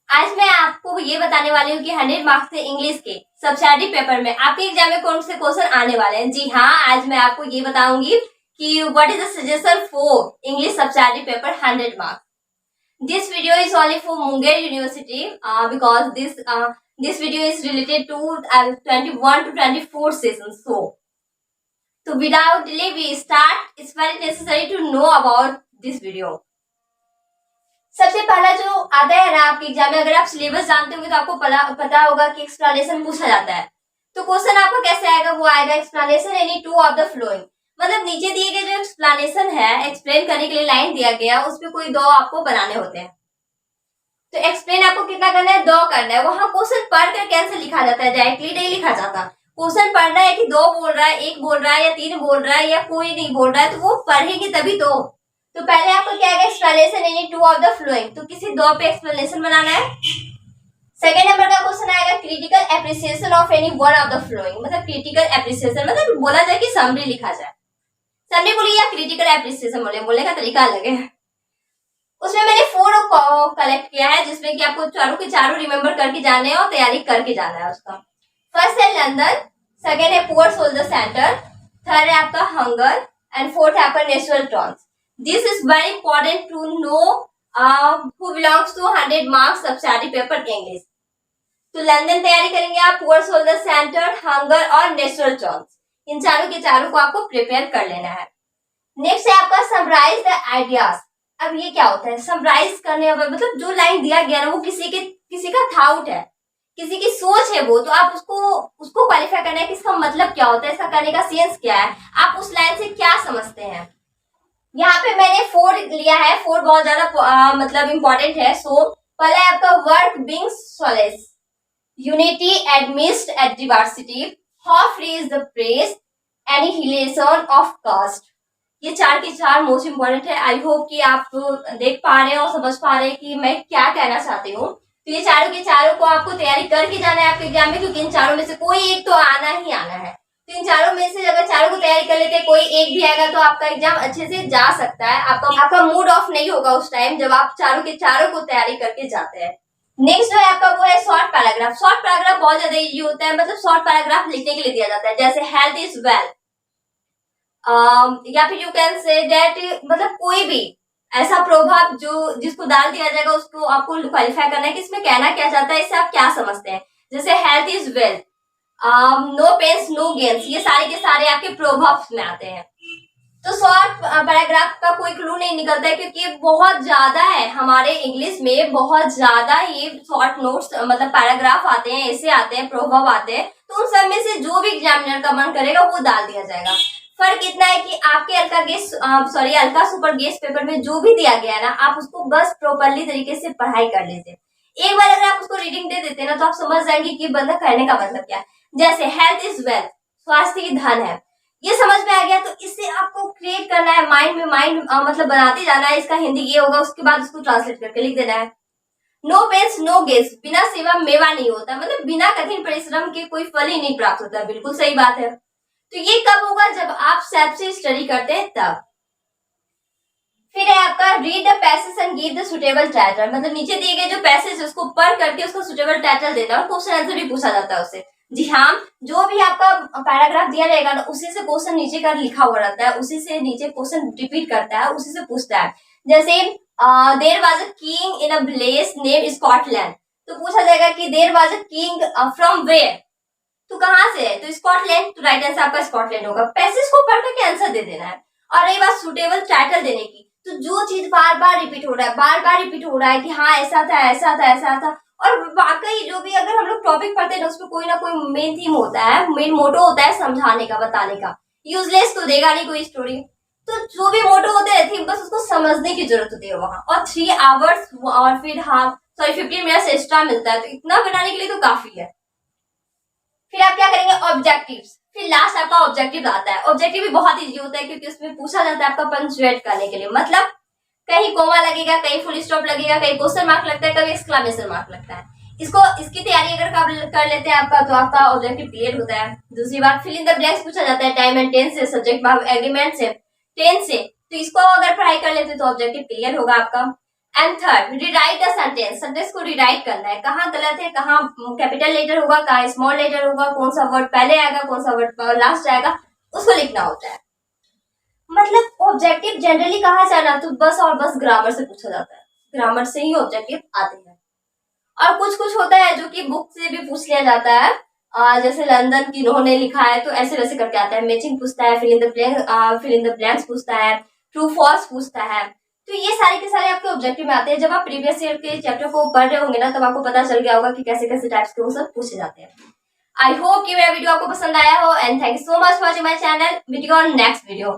आज मैं आपको ये बताने वाली हूँ कि 100 मार्क्स से इंग्लिश के सब्सिडारी पेपर में आपके एग्जाम में कौन से क्वेश्चन आने वाले हैं। जी हाँ, आज मैं आपको ये बताऊंगी कि what is the suggestion for English subsidiary paper 100 marks. This video is only for Munger University because this video is related to 21 to 24 session. So without delay we start. It's very necessary to know about this video. सबसे पहला जो आता है ना आपके exam में, अगर आप सिलेबस जानते होंगे तो आपको पता होगा कि एक्सप्लेनेशन पूछा जाता है। तो क्वेश्चन आपका कैसे आएगा, वो आएगा explanation any two of the flowing. मतलब नीचे दिए गए जो एक्सप्लेनेशन है, एक्सप्लेन करने के लिए लाइन दिया गया, उसपे कोई दो आपको बनाने होते हैं। तो एक्सप्लेन आपको कितना करना है, दो करना है। वहां क्वेश्चन पढ़कर कैंसिल लिखा जाता है, डायरेक्टली नहीं लिखा जाता। क्वेश्चन पढ़ना है कि दो बोल रहा है, एक बोल रहा है या तीन बोल रहा है या कोई नहीं बोल रहा है, तो वो पढ़ेंगे तभी तो पहले आपको क्या है, explanation any two of the flowing, तो किसी दो पे एक्सप्लेनेशन बनाना है। सेकंड नंबर का क्वेश्चन आएगा critical appreciation of any one of the flowing. मतलब क्रिटिकल एप्रिसिएशन मतलब बोला जाए कि समरी लिखा जाए। समरी बोलिए या क्रिटिकल एप्रिसिएशन बोलने का तरीका अलग है। उसमें मैंने 4 कलेक्ट किया है, जिसमें कि आपको चारों के चारों रिमेम्बर करके जाने हैं और तैयारी करके जाना है उसका। फर्स्ट है लंदन, सेकेंड है पुअर सोल्जर सेंटर, थर्ड है आपका हंगर एंड फोर्थ है आपका natural tones. This is very important to know who belongs to 100 marks subsidiary paper English. तो लंदन तैयारी करेंगे आप, पुअर सोल्जर सेंटर, हंगर और नेचुरल टॉन्स, इन चारों के चारों को आपको प्रिपेयर कर लेना है। नेक्स्ट है आपका समराइज द आइडियाज। अब ये क्या होता है, समराइज करने मतलब जो लाइन दिया गया ना वो किसी का थाउट है, किसी की सोच है वो, तो आप उसको क्वालिफाई करना है कि इसका मतलब क्या होता है, इसका करने का सेंस क्या है, आप उस लाइन से क्या समझते हैं। यहाँ पे मैंने 4 लिया है, 4 बहुत ज्यादा मतलब इंपॉर्टेंट है। सो पहला है आपका work being solace, unity amidst at diversity, how free is the press, annihilation of caste. ये 4 के 4 मोस्ट इंपॉर्टेंट है। आई होप कि आप देख पा रहे हैं और समझ पा रहे हैं कि मैं क्या कहना चाहती हूँ। तो ये चारों के चारों को आपको तैयारी करके जाना है आपके एग्जाम में, क्योंकि इन चारों में से कोई एक तो आना ही आना है। तो इन चारों में से अगर चारों को तैयारी कर लेते हैं, कोई एक भी आएगा तो आपका एग्जाम अच्छे से जा सकता है। आपका मूड ऑफ नहीं होगा उस टाइम जब आप चारों के चारों को तैयारी करके जाते हैं। नेक्स्ट जो है आपका वो है शॉर्ट पैराग्राफ। शॉर्ट पैराग्राफ बहुत ज्यादा इजी होता है, मतलब शॉर्ट पैराग्राफ लिखने के लिए दिया जाता है, जैसे हेल्थ इज वेल्थ, या फिर यू कैन से दैट, मतलब कोई भी ऐसा प्रभाव जो जिसको डाल दिया जाएगा उसको आपको क्वालिफाई करना है कि इसमें कहना क्या चाहता है, इससे आप क्या समझते हैं। जैसे health is wealth, no pains no gains, ये सारे के सारे आपके प्रभाव में आते हैं। तो शॉर्ट पैराग्राफ का कोई क्लू नहीं निकलता है, क्योंकि बहुत ज्यादा है हमारे इंग्लिश में, बहुत ज्यादा ये शॉर्ट नोट्स मतलब पैराग्राफ आते हैं, ऐसे आते हैं, प्रभाव आते हैं। तो उन सब में से जो भी एग्जामिनर का मन करेगा वो डाल दिया जाएगा। फर्क इतना है कि आपके अलका सुपर गेस्ट पेपर में जो भी दिया गया है ना, आप उसको बस प्रॉपरली तरीके से पढ़ाई कर लीजिए। एक बार अगर आप उसको रीडिंग दे देते हैं ना, तो आप समझ जाएंगे कि बंदा कहने का मतलब क्या है। जैसे हेल्थ इज वेल्थ, स्वास्थ्य की धन है, ये समझ में आ गया। तो इससे आपको क्रिएट करना है माइंड में, मतलब बनाते जाना है। इसका हिंदी ये होगा, उसके बाद उसको ट्रांसलेट करके लिख देना है। नो पेन्स नो गेन्स, बिना सेवा मेवा नहीं होता, मतलब बिना कठिन परिश्रम के कोई फल ही नहीं प्राप्त होता। बिल्कुल सही बात है। तो ये कब होगा, जब आप सेल्फ से स्टडी करते हैं तब। फिर है आपका read the passage and give the suitable title. मतलब नीचे दिए गए जो पैसेज उसको पढ़ करके उसको सुटेबल टाइटल देना, और क्वेश्चन आंसर भी पूछा जाता है उससे। जी हाँ, जो भी आपका पैराग्राफ दिया रहेगा ना, उसी से क्वेश्चन नीचे का लिखा हुआ रहता है, उसी से नीचे क्वेश्चन रिपीट करता है, उसी से पूछता है। जैसे there was a king in a place name Scotland, तो पूछा जाएगा कि there was a king from where, तो कहां से है, तो स्कॉटलैंड। तो राइट आंसर आपका स्कॉटलैंड होगा। पैसेज को पढ़ करके आंसर दे देना है। और रही बात सुटेबल टाइटल देने की, तो जो चीज बार बार रिपीट हो रहा है, बार बार रिपीट हो रहा है कि हाँ ऐसा था ऐसा था ऐसा था, और वाकई जो भी अगर हम लोग टॉपिक पढ़ते हैं ना, उसमें कोई ना कोई मेन थीम होता है, मेन मोटो होता है समझाने का, बताने का। यूजलेस तो देगा नहीं कोई स्टोरी, तो जो भी मोटो होते हैं थीम, बस उसको समझने की जरूरत होती है वहां। और 3 आवर्स और फिर 15 मिनट्स एक्स्ट्रा मिलता है, तो इतना बनाने के लिए तो काफी है। फिर आप क्या करेंगे, ऑब्जेक्टिव्स। फिर लास्ट आपका ऑब्जेक्टिव आता है। ऑब्जेक्टिव भी बहुत इजी होता है, क्योंकि उसमें पूछा जाता है आपका पंक्चुएट करने के लिए, मतलब कहीं कोमा लगेगा, कहीं फुल स्टॉप लगेगा, कहीं क्वेश्चन मार्क लगता है, कभी एक्सक्लेमेशन मार्क लगता है। इसकी तैयारी अगर कर लेते हैं आपका, तो आपका ऑब्जेक्टिव क्लियर होता है। दूसरी बात, फिल इन द ब्लैंक्स पूछा जाता है टाइम एंड टेंस से, सब्जेक्ट वर्ब एग्रीमेंट से, टेंस से, तो इसको अगर पढ़ाई कर लेते हैं तो ऑब्जेक्टिव क्लियर होगा आपका। And third, rewrite the sentence, sentence को रिराइट करना है, कहाँ गलत है, कहाँ कैपिटल लेटर होगा, कहाँ स्मॉल लेटर होगा, कौन सा वर्ड पहले आएगा, कौन सा वर्ड लास्ट आएगा, उसको लिखना होता है। मतलब ऑब्जेक्टिव जनरली कहा जाए ना तो बस और बस ग्रामर से पूछा जाता है, ग्रामर से ही ऑब्जेक्टिव आते हैं। और कुछ कुछ होता है जो कि बुक से भी पूछ लिया जाता है, जैसे लंदन की इन्होंने लिखा है तो ऐसे वैसे करके आता है, मैचिंग पूछता है, फिल इन द ब्लैंक्स पूछता है, ट्रू फॉल्स पूछता है। तो ये सारे के सारे आपके ऑब्जेक्टिव में आते हैं। जब आप प्रीवियस ईयर के चैप्टर को पढ़ रहे होंगे ना तब आपको पता चल गया होगा कि कैसे कैसे टाइप्स के वो सब पूछे जाते हैं। आई होप कि मेरा वीडियो आपको पसंद आया हो and thank you so much for watching my channel. Meet you on next video.